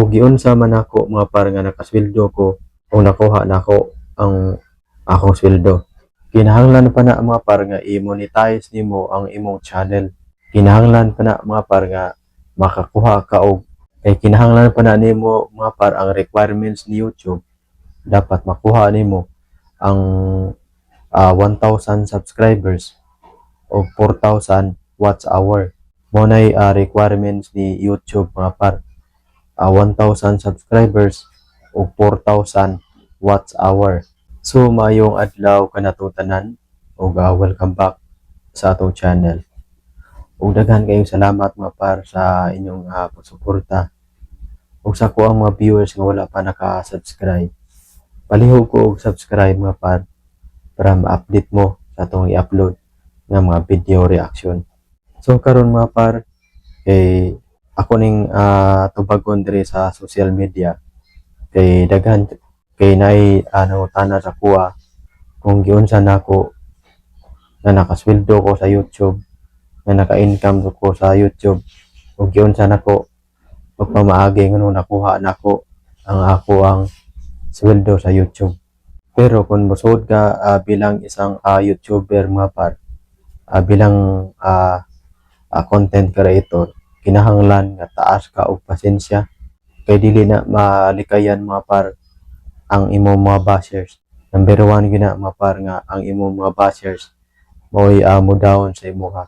ug giunsa man ako mga par nga nakasweldo ko o nakuha nako ang akong sweldo. Kinahanglan pa na mga par nga i-monetize nimo ang imong channel. Kinahanglan pa na mga par nga makakuha ka og kinahanglan pa na nimo mga par ang requirements ni YouTube. Dapat makuha nimo ang 1,000 subscribers o 4,000 watch hour. Mo nay requirements ni YouTube mga par. 1,000 subscribers o 4,000 watch hour. So maayong adlaw kanato tanan ug welcome back sa atong channel. Ug daghan kayong salamat mga par sa inyong pagsuporta. Ug sa ko ang mga viewers nga wala pa naka-subscribe. Palihog ko og subscribe mga par para ma-update mo sa atong i-upload nga mga video reaction. So karon mga par ako ning tubagon diri sa social media kay daghan kay nay tana sa kuha kung giunsa nako na nakasweldo ko sa YouTube, na naka-income ko sa YouTube, ug giunsa nako pagpamaagi nganong nakuha nako ang sweldo sa YouTube. Pero kung musud ka bilang isang YouTuber mga par, bilang content creator, kinahanglan nga taas ka og pasensya kay dili na malikayan mga par ang imong mga bashers. Number 1 gina mga par nga ang imong mga bashers mo'y mo down sa imuha.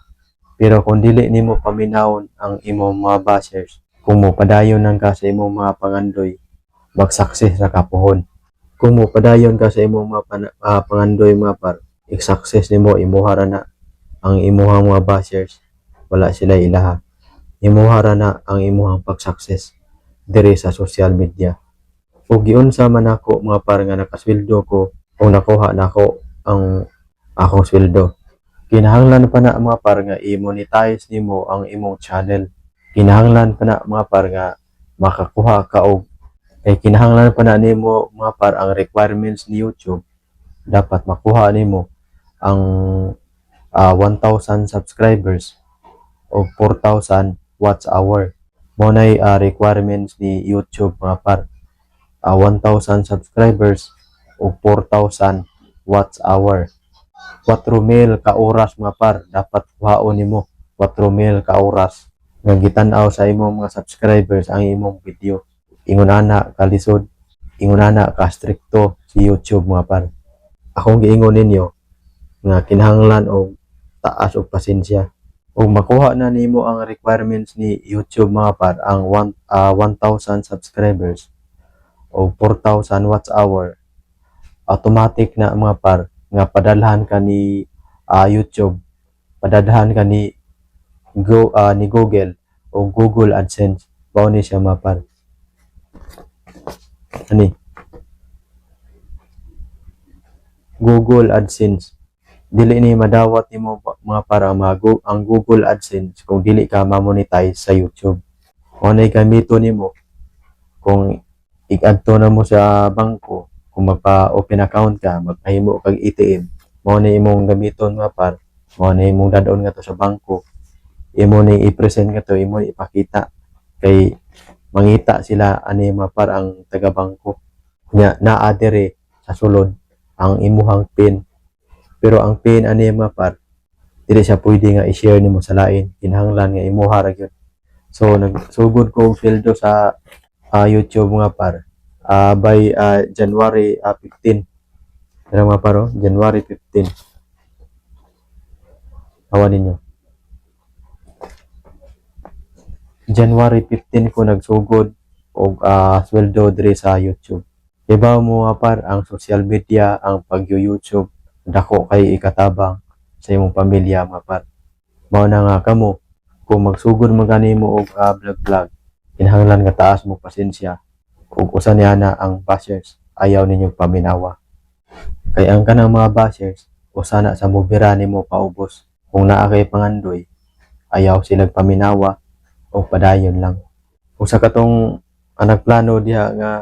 Pero kung dili nimo paminawon ang imong mga bashers, kung mo padayon nang ka sa imong mga pangandoy, mag-success ra ka pohon. Kung mo padayon ka sa imong mga pangandoy mga par, i-success nimo imuha ra na ang imuhang mga bashers, wala sila ilaha. Imuha ra na ang imuhang pag-success diri sa social media. Ug giunsa man ako mga par nga nakasweldo ko o nakuha nako ang akong sweldo. Kinahanglan pa na mga par nga i-monetize nimo ang imong channel. Kinahanglan pa na mga par nga makakuha ka og kinahanglan pa na nimo mga par ang requirements ni YouTube. Dapat makuha nimo ang 1,000 subscribers o 4,000 watch hour. Mo nay requirements ni YouTube mga par. 1,000 subscribers o 4,000 watch hour. 4,000 ka oras mga par dapat kuhaon nimo. 4,000 ka oras nga gitan-aw sa imong mga subscribers ang imong video. Ingon ana kalisod, ingon ana ka stricto si YouTube mga par. Akong giingon ninyo nga kinahanglan og taas og pasensya. Ug makuha na nimo ang requirements ni YouTube mga par ang 1,000 subscribers o 4,000 watch hour, automatic na mga par nga padalhan ka ni YouTube, padalhan ka ni Google o Google AdSense. Bao ni siya mga par. Ani Google AdSense, dili ni madawat nimo mga par ang Google AdSense kung dili ka ma-monetize sa YouTube. Mo nay gamito nimo kung ig-adto na mo sa bangko, kung magpa-open account ka, magpahimo kag ATM, mo na imong gamiton nga par, mo na imong dadon nga to sa bangko, imo ni i-present nga to, imo ni ipakita kay mangita sila ani mga par ang taga bangko nya naa diri sa sulod ang imuhang PIN. Pero ang PIN ani mga par, dili siya pwede nga i-share nimo sa lain, kinahanglan nga imuha ra gyud. So nagsugod ko og sweldo sa YouTube mga par by January 15. Pero mga paro, January 15. Hawa ninyo. January 15 ko nagsugod og sweldo diri sa YouTube. Ibaw mo mga par, ang social media, ang pag-YouTube, dako kay ikatabang sa imong pamilya mga par. Mao na nga kamo, kung magsugod mo ganimo og vlog, kinahanglan nga taas mo pasensya. Ug usa niya na ang bashers, ayaw ninyo paminawa. Kay ang kanang mga bashers, usa na sa mubira nimo paubos. Kung naa kay pangandoy, ayaw sila paminawa o padayon lang. Usa katong nagplano diha nga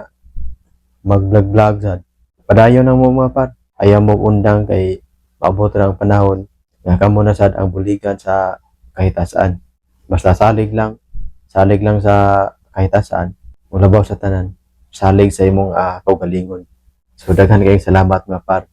mag-vlog sad, padayon ang mo mga par. Ayaw mo undang kay maabot ra ang panahon nga kamo na sad ang buligan sa kahitasan. Basta salig lang sa kahitasan, Ug labaw sa tanan, salig sa imong kaugalingon. So daghan kayong salamat mga par.